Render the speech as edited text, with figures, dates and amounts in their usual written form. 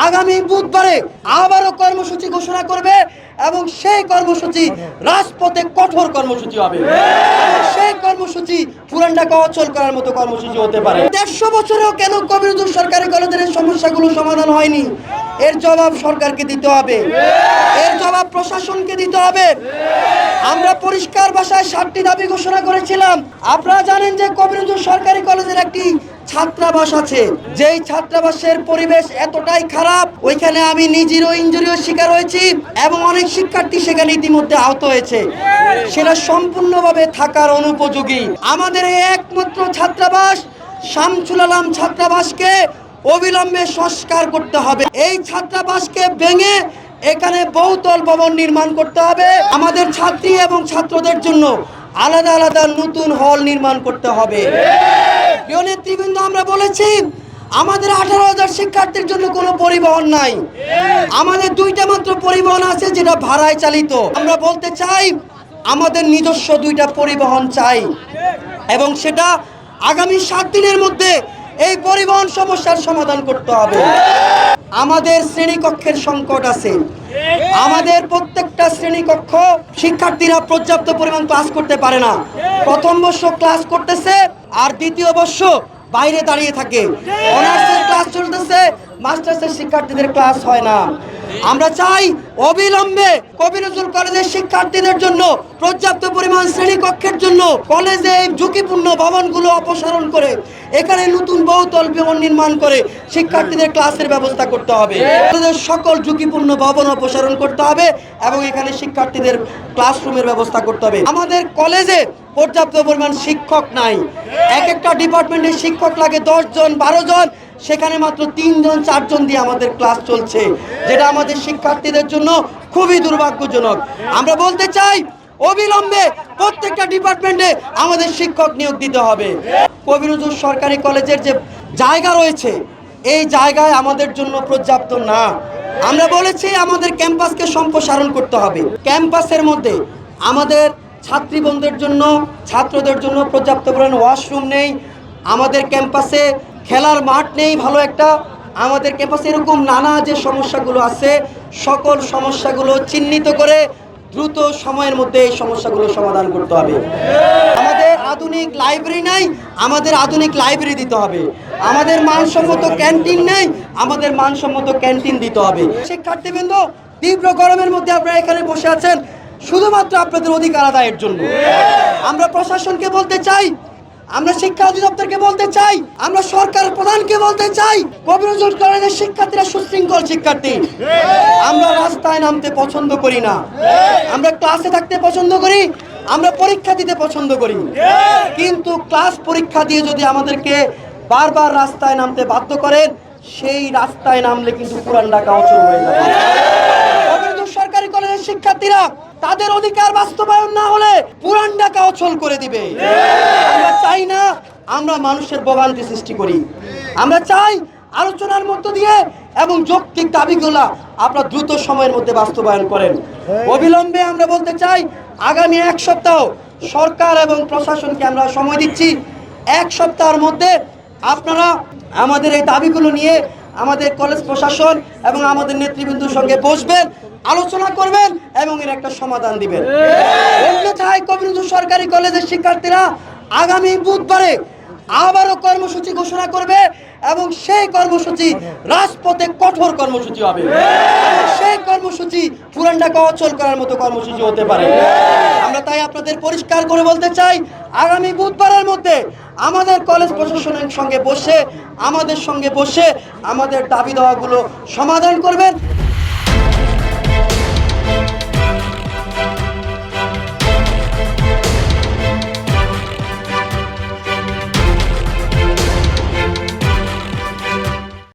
আগামী বুধবারে আবারও কর্মসূচি ঘোষণা করবে এবং সেই কর্মসূচি রাজপথে কঠোর কর্মসূচি হবে। সেই কর্মসূচি পুরান ঢাকা অচল করার মতো কর্মসূচি হতে পারে। 150 বছরেও কেন কবি নজরুল সরকারি কলেজের সমস্যাগুলো সমাধান হয়নি, এর জবাব সরকারকে দিতে হবে, এর জবাব প্রশাসনকে দিতে হবে। আমরা পরিষ্কার ভাষায় 7টি দাবি ঘোষণা করেছিলাম। আপনারা জানেন যে কবি নজরুল সরকারি কলেজের একটি ছাত্রাবাস আছে, যেই ছাত্রাবাসের পরিবেশ এতটাই খারাপ, ওইখানে আমি নিজেরও ইনজুরিও শিকার হয়েছি এবং অনেক শিক্ষার্থী সেখানে ইতিমধ্যে আহত হয়েছে। সেটা সম্পূর্ণভাবে থাকার অনুপযোগী। আমাদের এই একমাত্র ছাত্রাবাস শামসুল আলম ছাত্রাবাসকে অবিলম্বে সংস্কার করতে হবে। এই ছাত্রাবাসকে ভেঙে এখানে বহুতল ভবন নির্মাণ করতে হবে। আমাদের ছাত্রী এবং ছাত্রদের জন্য আলাদা আলাদা নতুন হল নির্মাণ করতে হবে। প্রিয় নেতৃবৃন্দ, আমরা বলেছি আমাদের 18,000 শিক্ষার্থীর জন্য কোনো পরিবহন নাই। আমাদের 2টা মাত্র পরিবহন আছে, যেটা ভাড়ায় চালিত। আমরা বলতে চাই আমাদের নিজস্ব 2টা পরিবহন চাই এবং সেটা আগামী 7 দিনের মধ্যে এই পরিবহন সমস্যার সমাধান করতে হবে। আমাদের শ্রেণীকক্ষের সংকট আছে। আমাদের প্রত্যেকটা শ্রেণীকক্ষ শিক্ষার্থীরা পর্যাপ্ত পরিমাণ ক্লাস করতে পারে না। প্রথম বর্ষ ক্লাস করতেছে আর দ্বিতীয় বর্ষ বাইরে দাঁড়িয়ে থাকে। অনার্সের ক্লাস চলতেছে, মাস্টার্সের শিক্ষার্থীদের ক্লাস হয় না। আমরা চাই অবিলম্বে কবি নজরুল কলেজের শিক্ষার্থীদের জন্য পর্যাপ্ত পরিমাণ শ্রেণীকক্ষের জন্য কলেজে ঝুঁকিপূর্ণ ভবনগুলো অপসারণ করে এখানে নতুন বহুতল ভবন নির্মাণ করে শিক্ষার্থীদের ক্লাসের ব্যবস্থা করতে হবে। সকল ঝুঁকিপূর্ণ ভবন অপসারণ করতে হবে এবং এখানে শিক্ষার্থীদের ক্লাসরুমের ব্যবস্থা করতে হবে। আমাদের কলেজে পর্যাপ্ত পরিমাণ শিক্ষক নাই। এক একটা ডিপার্টমেন্টের শিক্ষক লাগে 10 জন 12 জন, সেখানে মাত্র 3 জন 4 জন দিয়ে আমাদের ক্লাস চলছে, যেটা আমাদের শিক্ষার্থীদের জন্য খুবই দুর্ভাগ্যজনক। আমরা বলতে চাই অবিলম্বে প্রত্যেকটা ডিপার্টমেন্টে আমাদের শিক্ষক নিয়োগ দিতে হবে। কবি নজরুল সরকারি কলেজের যে জায়গা রয়েছে, এই জায়গায় আমাদের জন্য পর্যাপ্ত না। আমরা বলেছি আমাদের ক্যাম্পাসকে সম্প্রসারণ করতে হবে। ক্যাম্পাসের মধ্যে আমাদের ছাত্রীবন্ধুদের জন্য, ছাত্রদের জন্য পর্যাপ্ত পরিমাণ ওয়াশরুম নেই। আমাদের ক্যাম্পাসে খেলার মাঠ নেই ভালো একটা। আমাদের ক্যাম্পাসে এরকম নানা যে সমস্যাগুলো আছে, সকল সমস্যাগুলো চিহ্নিত করে দ্রুত সময়ের মধ্যে এই সমস্যাগুলো সমাধান করতে হবে। আমাদের আধুনিক লাইব্রেরি নাই, আমাদের আধুনিক লাইব্রেরি দিতে হবে। আমাদের মানসম্মত ক্যান্টিন নেই, আমাদের মানসম্মত ক্যান্টিন দিতে হবে। শিক্ষার্থীবৃন্দ, তীব্র গরমের মধ্যে আপনারা এখানে বসে আছেন শুধুমাত্র আপনাদের অধিকার আদায়ের জন্য। আমরা প্রশাসনকে বলতে চাই, আমরা শিক্ষা অধিদপ্তরকে বলতে চাই, আমরা সরকার প্রধানকে বলতে চাই, কবি নজরুল কলেজের শিক্ষার্থীরা সুশৃঙ্খল শিক্ষার্থী। আমরা রাস্তায় নামতে পছন্দ করি না, আমরা ক্লাসে থাকতে পছন্দ করি, আমরা পরীক্ষা দিতে পছন্দ করি। কিন্তু ক্লাস পরীক্ষা দিয়ে যদি আমাদেরকে বারবার রাস্তায় নামতে বাধ্য করেন, সেই রাস্তায় নামলে কিন্তু পুরান ঢাকা অচল হয়ে যাবে। কবি নজরুল সরকারি কলেজের শিক্ষার্থীরা তাদের অধিকার বাস্তবায়ন না হলে পুরান ঢাকা অচল করে দিবে। আমরা চাই না আমরা মানুষের ভোগান্তি সৃষ্টি করি। আমরা চাই আলোচনার মধ্য দিয়ে এবং যৌক্তিক দাবিগুলা আপনারা দ্রুত সময়ের মধ্যে বাস্তবায়ন করেন। অবিলম্বে আমরা বলতে চাই আগামী 1 সপ্তাহ সরকার এবং প্রশাসনকে আমরা সময় দিচ্ছি। 1 সপ্তাহের মধ্যে আপনারা আমাদের এই দাবিগুলো নিয়ে আমাদের কলেজ প্রশাসন এবং আমাদের নেতৃবৃন্দের সঙ্গে বসবেন, আলোচনা করবেন এবং এর একটা সমাধান দিবেন। অন্যথায় কবি নজরুল সরকারি কলেজের শিক্ষার্থীরা আগামী বুধবারে আবারও কর্মসূচি ঘোষণা করবে এবং সেই কর্মসূচি রাজপথে কঠোর কর্মসূচি হবে। সেই কর্মসূচি পুরান ঢাকা অচল করার মতো কর্মসূচি হতে পারে। আমরা তাই আপনাদের পরিষ্কার করে বলতে চাই, আগামী বুধবারের মধ্যে আমাদের কলেজ প্রশাসনের সঙ্গে বসে আমাদের দাবি দেওয়াগুলো সমাধান করবেন।